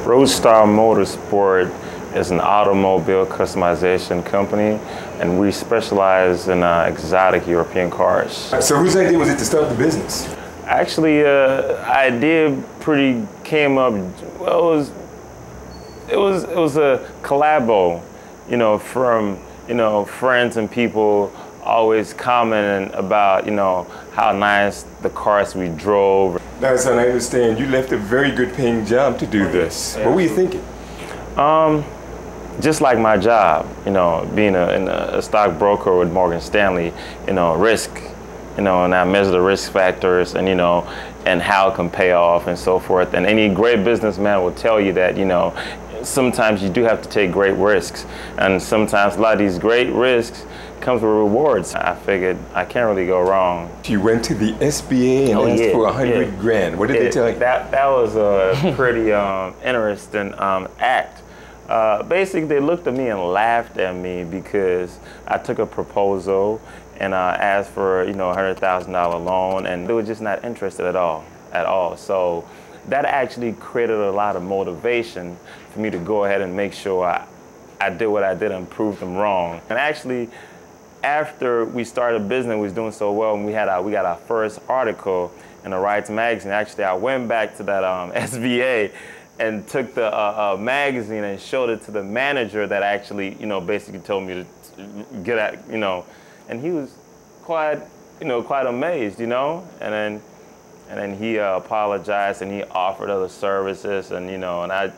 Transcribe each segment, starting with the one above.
Roadstar Motorsport is an automobile customization company, and we specialize in exotic European cars. So whose idea was it to start the business? Actually, idea came up. Well, it was a collabo, from friends and people always commenting about how nice the cars we drove. Now, son, I understand you left a very good paying job to do this. Yeah. What were you thinking? Just like my job, being a stockbroker with Morgan Stanley, risk, and I measure the risk factors and, and how it can pay off and so forth. And any great businessman will tell you that, sometimes you do have to take great risks. And sometimes a lot of these great risks comes with rewards. I figured I can't really go wrong. You went to the SBA and asked for 100 grand. What did they tell you? That was a pretty interesting act. Basically, they looked at me and laughed at me because I took a proposal and asked for a $100,000 loan, and they were just not interested at all. So that actually created a lot of motivation for me to go ahead and make sure I did what I did and proved them wrong. And actually, after we started business, we was doing so well, and we got our first article in the Rights magazine. Actually, I went back to that SBA and took the magazine and showed it to the manager that actually, basically told me to get at, and he was quite amazed, and then he apologized and he offered other services, and it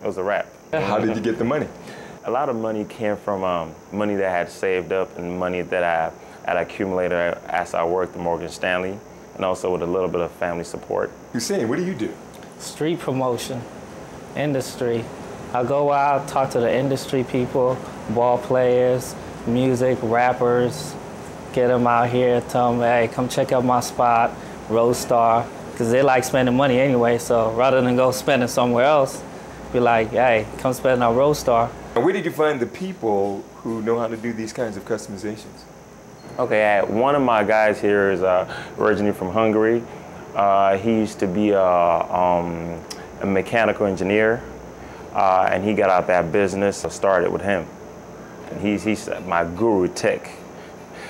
was a wrap. How did you get the money? A lot of money came from money that I had saved up and money that I had accumulated as I worked at Morgan Stanley, and also with a little bit of family support. Hussein, what do you do? Street promotion, industry. I go out, talk to the industry people, ball players, music, rappers, get them out here, tell them, hey, come check out my spot, Roadstar, because they like spending money anyway, so rather than go spend it somewhere else, be like, hey, come spend our Roadstar. And where did you find the people who know how to do these kinds of customizations? Okay, one of my guys here is originally from Hungary. He used to be a mechanical engineer, and he got out that business. I started with him. And he's my guru tech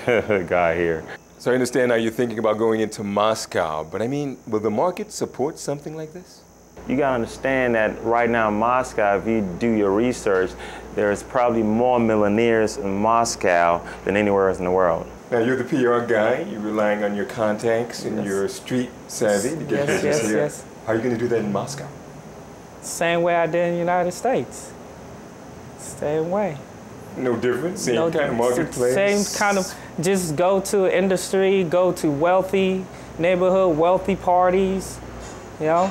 guy here. So I understand now you're thinking about going into Moscow, but I mean, will the market support something like this? You gotta understand that right now in Moscow, if you do your research, there's probably more millionaires in Moscow than anywhere else in the world. Now you're the PR guy, you're relying on your contacts and your street savvy to get business here. Yes. How are you going to do that in Moscow? Same way I did in the United States. Same way. No different? Same kind of marketplace? Same kind of, just go to industry, go to wealthy neighborhood, wealthy parties,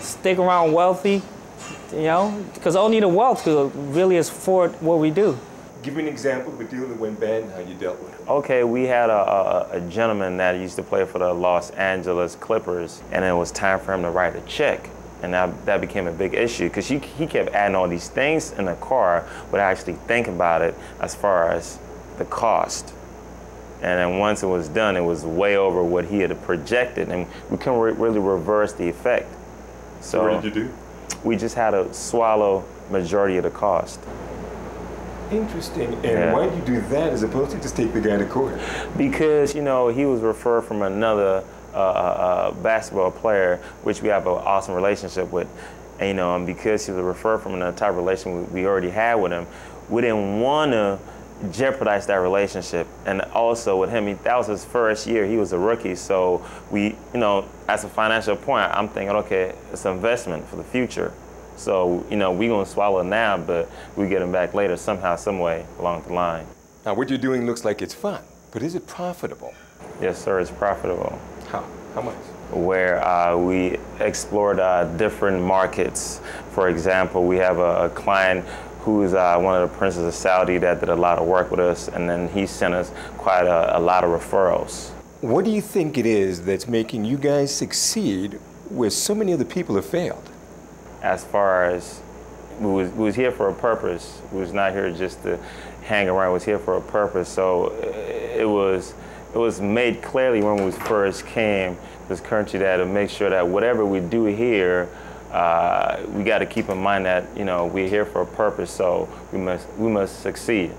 stick around wealthy, because only the wealth could really afford what we do. Give me an example of a deal that went bad and how you dealt with it. Okay, we had a gentleman that used to play for the Los Angeles Clippers, and it was time for him to write a check. And that became a big issue because he kept adding all these things in the car without actually thinking about it as far as the cost. And then once it was done, it was way over what he had projected, and we couldn't really reverse the effect. So what did you do? We just had to swallow majority of the cost. Interesting. And why did you do that as opposed to just take the guy to court? Because, he was referred from another basketball player, which we have an awesome relationship with. And, and because he was referred from another type of relationship we already had with him, we didn't want to jeopardize that relationship. And also with him, that was his first year. He was a rookie. So we, as a financial point, I'm thinking, okay, it's an investment for the future. So, we're going to swallow now, but we get them back later somehow, some way along the line. Now, what you're doing looks like it's fun, but is it profitable? Yes, sir, it's profitable. How? How much? Where we explored different markets. For example, we have a client who's one of the princes of Saudi that did a lot of work with us, and then he sent us quite a lot of referrals. What do you think it is that's making you guys succeed where so many other people have failed? As far as we was here for a purpose. We was not here just to hang around. We was here for a purpose. So it was made clearly when we first came to this country that to make sure that whatever we do here, we got to keep in mind that, you know, we're here for a purpose, so we must succeed.